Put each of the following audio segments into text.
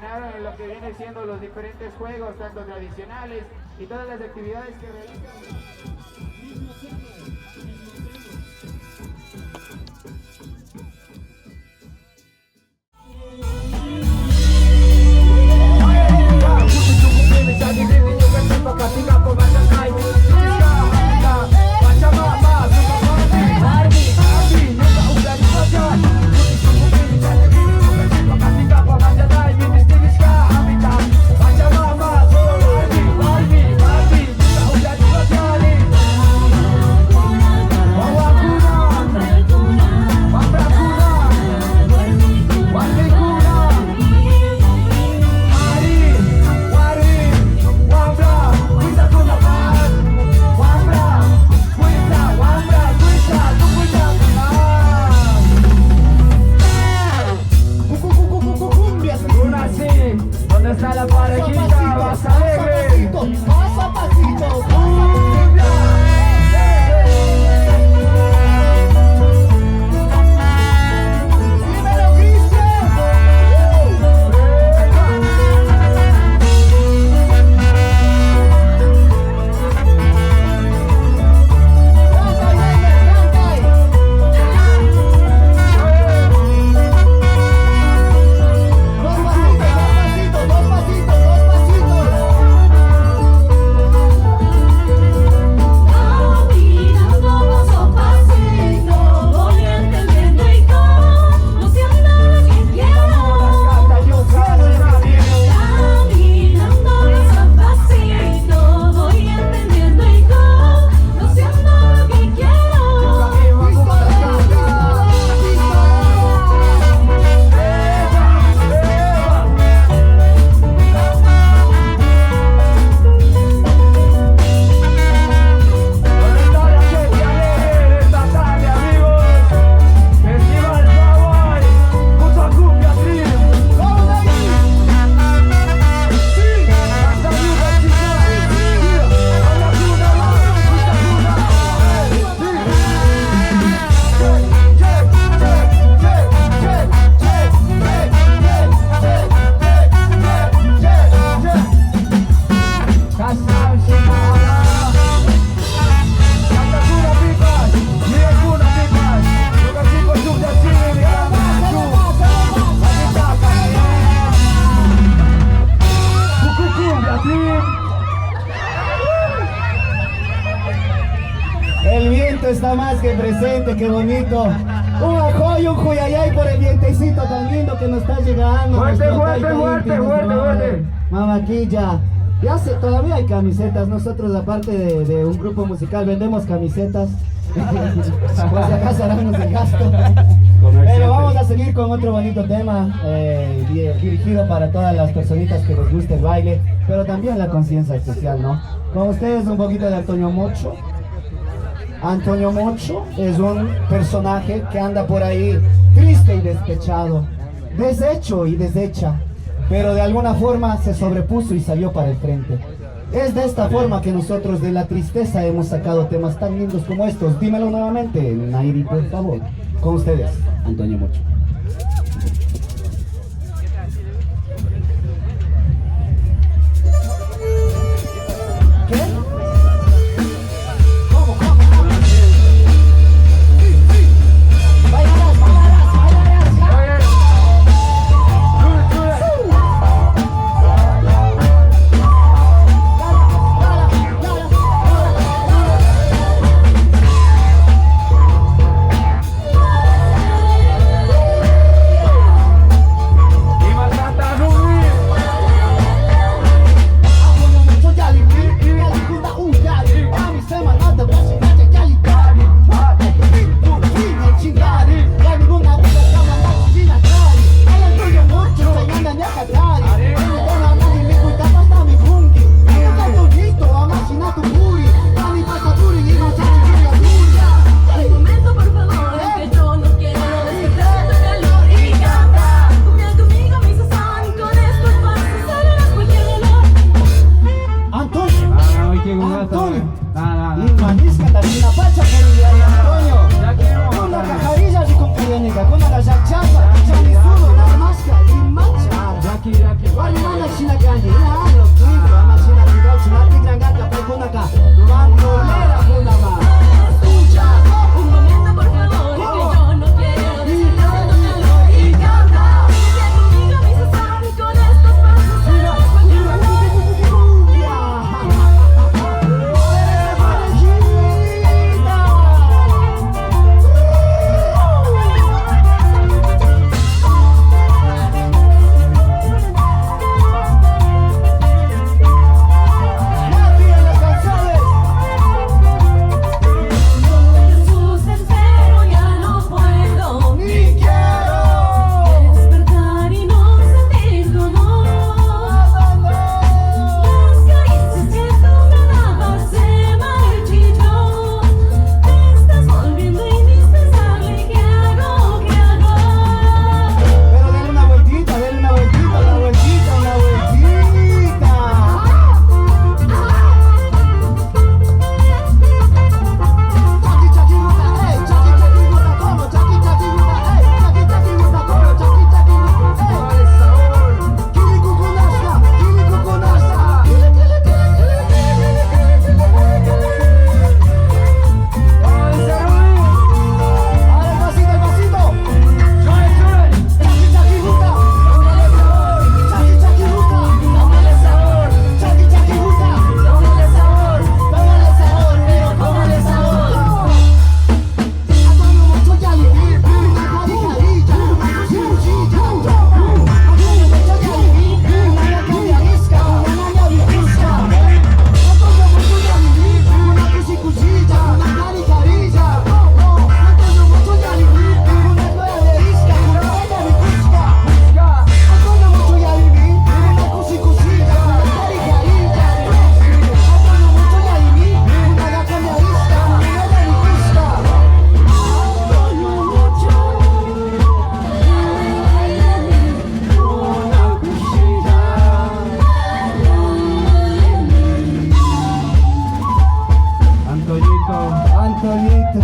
promocionar lo que viene siendo los diferentes juegos, tanto tradicionales y todas las actividades que realizan. El viento está más que presente, qué bonito. Un ajoy, un juyayay por el vientecito tan lindo que nos está llegando. Fuerte, fuerte. Mamaquilla. Ya sé, todavía hay camisetas. Nosotros, aparte de un grupo musical, vendemos camisetas. Por si acaso haremos el gasto. Pero vamos a seguir con otro bonito tema dirigido para todas las personitas que les guste el baile, pero también la conciencia especial, ¿no? Con ustedes un poquito de Antonio Mocho. Antonio Mocho es un personaje que anda por ahí triste y despechado, deshecho y deshecha, pero de alguna forma se sobrepuso y salió para el frente. Es de esta forma que nosotros de la tristeza hemos sacado temas tan lindos como estos. Dímelo nuevamente, Nairi, por favor. Con ustedes, Antonio Mocho. Un momento por favor, que yo no quiero decir nada calor y canta. Sigue conmigo mi César con estos pasos. Jesús entero ya no puedo Ni quiero. despertar y no sentir dolor. Las caricias que tú me dabas se marchitó. Te estás volviendo indispensable. ¿Qué hago? ¿Qué hago? Pero dale una vueltita, una vueltita, una vueltita. Chaki chaki gusta, hey, chaki chaki gusta como, chaki chaki gusta, hey, chaki chaki gusta como, chaki chaki gusta, hey. Kili kukunasta, kili kukunasta. Kili kili kili Ahora el pasito, el pasito. Chaki chaki gusta, chaki chaki gusta, tómale sabor, chaki chaki gusta, tómale sabor, pero tómale sabor. Hago mucho ya vivir, una caricadilla, una cirugía. Hago mucho ya vivir, una cambiarisca, una navirisca. Hago mucho ya vivir, una cuchicusilla, una caricadilla. Hago mucho ya vivir, una cambiarisca, una navirisca. Hago mucho ya vivir, una cuchicusilla, una caricadilla. Hago mucho ya vivir, una cambiarisca, una navirisca. Antonito.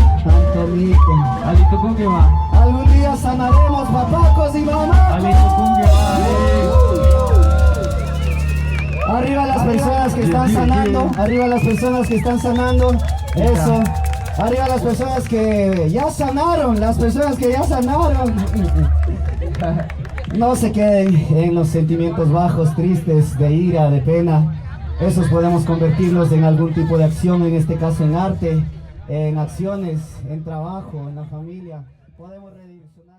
Alito Kunge va. Algún día sanaremos, papacos y mamacos. Alito Kunge va. Arriba las personas que están sanando, arriba las personas que están sanando, eso. Arriba las personas que ya sanaron, las personas que ya sanaron. No se queden en los sentimientos bajos, tristes, de ira, de pena. Esos podemos convertirlos en algún tipo de acción, en este caso en arte, en acciones, en trabajo, en la familia. Podemos redireccionar.